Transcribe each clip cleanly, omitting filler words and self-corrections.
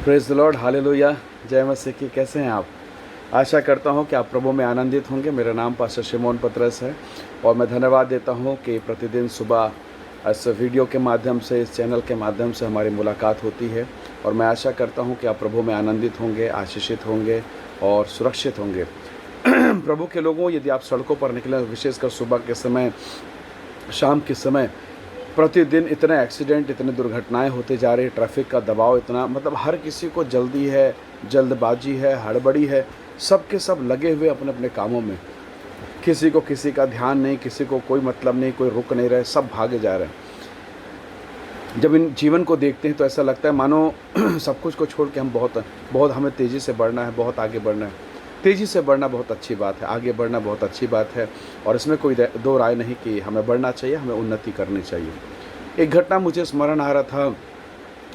Praise the Lord, hallelujah, जय मसीह की। कैसे हैं आप? आशा करता हूं कि आप प्रभु में आनंदित होंगे। मेरा नाम पास्टर शिमोन पतरस है और मैं धन्यवाद देता हूं कि प्रतिदिन सुबह इस वीडियो के माध्यम से, इस चैनल के माध्यम से हमारी मुलाकात होती है और मैं आशा करता हूं कि आप प्रभु में आनंदित होंगे, आशीषित होंगे और सुरक्षित होंगे। प्रभु के लोगों, यदि आप सड़कों पर निकलें, विशेषकर सुबह के समय, शाम के समय, प्रतिदिन इतने एक्सीडेंट, इतनी दुर्घटनाएं होते जा रही है, ट्रैफिक का दबाव इतना, मतलब हर किसी को जल्दी है, जल्दबाजी है, हड़बड़ी है, सब के सब लगे हुए अपने अपने कामों में। किसी को किसी का ध्यान नहीं, किसी को कोई मतलब नहीं, कोई रुक नहीं रहे, सब भागे जा रहे हैं। जब इन जीवन को देखते हैं तो ऐसा लगता है मानो सब कुछ को छोड़ के हम बहुत बहुत हमें तेज़ी से बढ़ना है, बहुत आगे बढ़ना है। तेज़ी से बढ़ना बहुत अच्छी बात है, आगे बढ़ना बहुत अच्छी बात है और इसमें कोई दो राय नहीं कि हमें बढ़ना चाहिए, हमें उन्नति करनी चाहिए। एक घटना मुझे स्मरण आ रहा था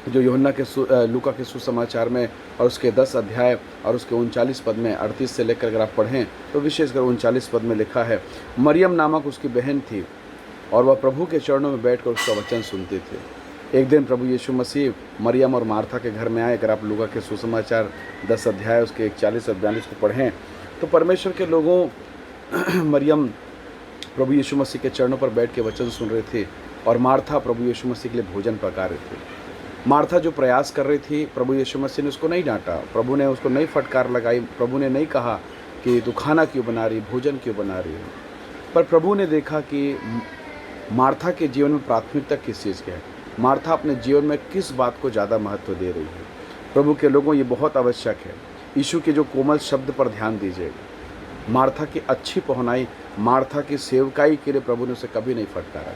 जो यूहन्ना के लूका के सुसमाचार में और उसके 10 अध्याय और उसके 39 पद में, 38 से लेकर अगर आप पढ़ें तो विशेषकर 39 पद में लिखा है, मरियम नामक उसकी बहन थी और वह प्रभु के चरणों में बैठकर उसका वचन सुनते थे। एक दिन प्रभु यीशु मसीह मरियम और मार्था के घर में आए। अगर आप लूका के सुसमाचार 10 अध्याय उसके 41 और 42 को पढ़ें तो परमेश्वर के लोगों मरियम प्रभु यीशु मसीह के चरणों पर बैठ के वचन सुन रहे थे और मार्था प्रभु यीशु मसीह के लिए भोजन पका रहे थे। मार्था जो प्रयास कर रही थी, प्रभु यीशु मसीह ने उसको नहीं डांटा, प्रभु ने उसको नहीं फटकार लगाई, प्रभु ने नहीं कहा कि तू खाना क्यों बना रही, भोजन क्यों बना रही है। पर प्रभु ने देखा कि मार्था के जीवन में प्राथमिकता किस चीज़ की है, मार्था अपने जीवन में किस बात को ज़्यादा महत्व दे रही है। प्रभु के लोगों, ये बहुत आवश्यक है। यीशु के जो कोमल शब्द पर ध्यान दीजिएगा। मार्था की अच्छी पहुनाई, मार्था की सेवकाई के लिए प्रभु ने उसे कभी नहीं फटकारा।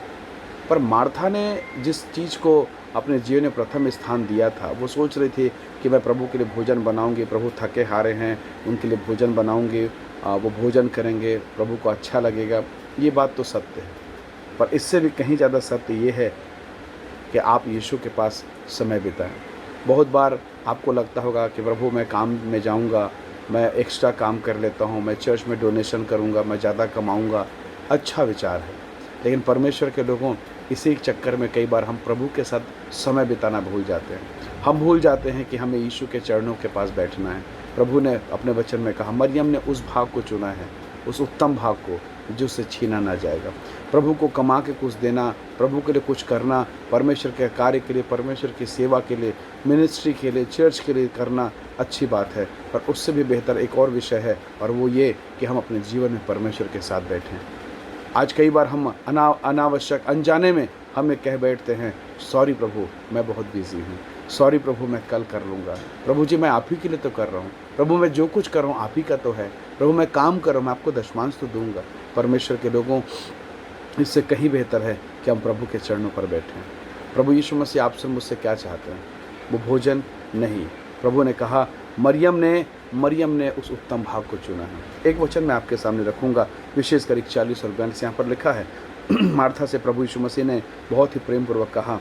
पर मार्था ने जिस चीज़ को अपने जीवन में प्रथम स्थान दिया था, वो सोच रही थी कि मैं प्रभु के लिए भोजन बनाऊंगी, प्रभु थके हारे हैं, उनके लिए भोजन बनाऊंगी, वो भोजन करेंगे, प्रभु को अच्छा लगेगा। ये बात तो सत्य है, पर इससे भी कहीं ज़्यादा सत्य ये है कि आप यीशु के पास समय बिताएं। बहुत बार आपको लगता होगा कि प्रभु मैं काम में जाऊंगा, मैं एक्स्ट्रा काम कर लेता हूं, मैं चर्च में डोनेशन करूंगा, मैं ज़्यादा कमाऊंगा। अच्छा विचार है, लेकिन परमेश्वर के लोगों, इसी चक्कर में कई बार हम प्रभु के साथ समय बिताना भूल जाते हैं। हम भूल जाते हैं कि हमें यीशु के चरणों के पास बैठना है। प्रभु ने अपने वचन में कहा, मरियम ने उस भाग को चुना है, उस उत्तम भाग को जो उससे छीना ना जाएगा। प्रभु को कमा के कुछ देना, प्रभु के लिए कुछ करना, परमेश्वर के कार्य के लिए, परमेश्वर की सेवा के लिए, मिनिस्ट्री के लिए, चर्च के लिए करना अच्छी बात है, पर उससे भी बेहतर एक और विषय है और वो ये कि हम अपने जीवन में परमेश्वर के साथ बैठें। आज कई बार हम अनावश्यक अनजाने में हमें कह बैठते हैं, सॉरी प्रभु मैं बहुत बिजी हूँ, सॉरी प्रभु मैं कल कर लूँगा, प्रभु जी मैं आप ही के लिए तो कर रहा हूँ, प्रभु मैं जो कुछ कर रहा हूँ आप ही का तो है, प्रभु मैं काम कर रहा हूँ, मैं आपको दशमांश तो दूंगा। परमेश्वर के लोगों, इससे कहीं बेहतर है कि हम प्रभु के चरणों पर बैठें। प्रभु यीशु मसीह आपसे मुझसे क्या चाहते हैं? वो भोजन नहीं। प्रभु ने कहा, मरियम ने उस उत्तम भाग को चुना है। एक वचन मैं आपके सामने रखूंगा, विशेषकर 41 और 42 यहाँ पर लिखा है। मार्था से प्रभु यीशु मसीह ने बहुत ही प्रेम पूर्वक कहा,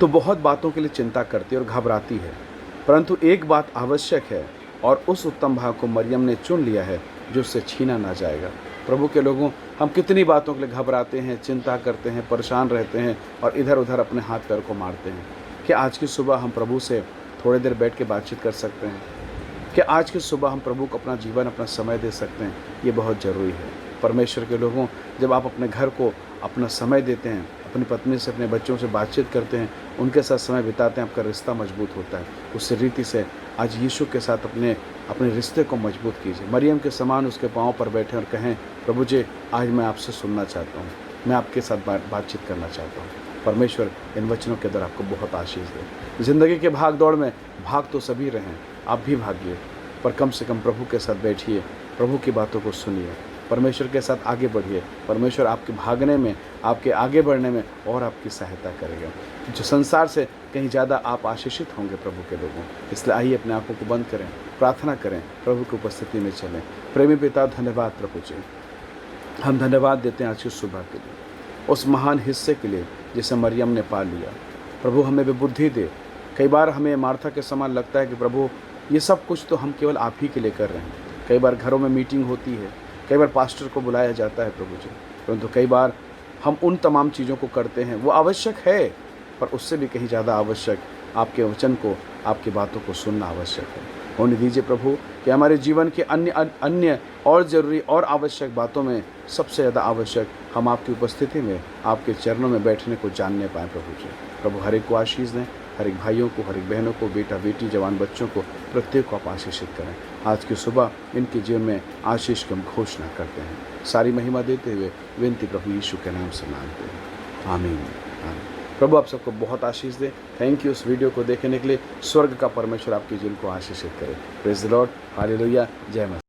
तो बहुत बातों के लिए चिंता करती और घबराती है, परंतु एक बात आवश्यक है और उस उत्तम भाग को मरियम ने चुन लिया है जो उससे छीना ना जाएगा। प्रभु के लोगों, हम कितनी बातों के लिए घबराते हैं, चिंता करते हैं, परेशान रहते हैं और इधर उधर अपने हाथ पैर को मारते हैं। कि आज की सुबह हम प्रभु से थोड़ी देर बैठ के बातचीत कर सकते हैं? कि आज की सुबह हम प्रभु को अपना जीवन, अपना समय दे सकते हैं? ये बहुत ज़रूरी है। परमेश्वर के लोगों, जब आप अपने घर को अपना समय देते हैं, अपनी पत्नी से, अपने बच्चों से बातचीत करते हैं, उनके साथ समय बिताते हैं, आपका रिश्ता मजबूत होता है। उस रीति से आज यीशु के साथ अपने रिश्ते को मजबूत कीजिए। मरियम के समान उसके पाँव पर बैठें और कहें, प्रभु जी आज मैं आपसे सुनना चाहता हूँ, मैं आपके साथ बातचीत करना चाहता हूँ। परमेश्वर इन वचनों के अंदर आपको बहुत आशीष दे। ज़िंदगी के भाग दौड़ में भाग तो सभी रहें, आप भी भागिए, पर कम से कम प्रभु के साथ बैठिए, प्रभु की बातों को सुनिए, परमेश्वर के साथ आगे बढ़िए। परमेश्वर आपके भागने में, आपके आगे बढ़ने में और आपकी सहायता करेगा। जो संसार से कहीं ज़्यादा आप आशीषित होंगे प्रभु के लोगों। इसलिए आइए अपने आँखों को बंद करें, प्रार्थना करें, प्रभु की उपस्थिति में चलें। प्रेमी पिता, धन्यवाद प्रभु जी, हम धन्यवाद देते हैं आज की सुबह के लिए, उस महान हिस्से के लिए जिसे मरियम ने पा लिया। प्रभु हमें भी बुद्धि दे। कई बार हमें मार्था के समान लगता है कि प्रभु ये सब कुछ तो हम केवल आप ही के लिए कर रहे हैं। कई बार घरों में मीटिंग होती है, कई बार पास्टर को बुलाया जाता है प्रभु जी, परंतु कई बार हम उन तमाम चीज़ों को करते हैं, वो आवश्यक है, पर उससे भी कहीं ज़्यादा आवश्यक आपके वचन को आपकी बातों को सुनना आवश्यक है। होने दीजिए प्रभु कि हमारे जीवन के अन्य और ज़रूरी और आवश्यक बातों में सबसे ज़्यादा आवश्यक हम आपकी उपस्थिति में आपके चरणों में बैठने को जानने पाएँ प्रभु जी। प्रभु हर एक को आशीष दें, हर एक भाइयों को, हर एक बहनों को, बेटा बेटी, जवान बच्चों को, प्रत्येक को आप आशीषित करें। आज की सुबह इनके जीवन में आशीष की हम घोषणा करते हैं। सारी महिमा देते हुए विनती प्रभु यीशु के नाम से मांगते हैं, आमीन आमीन। प्रभु आप सबको बहुत आशीष दे। थैंक यू इस वीडियो को देखने के लिए। स्वर्ग का परमेश्वर आपके जीवन को आशीषित करे। प्रेज द लॉर्ड, हालेलुया, जय मसीह।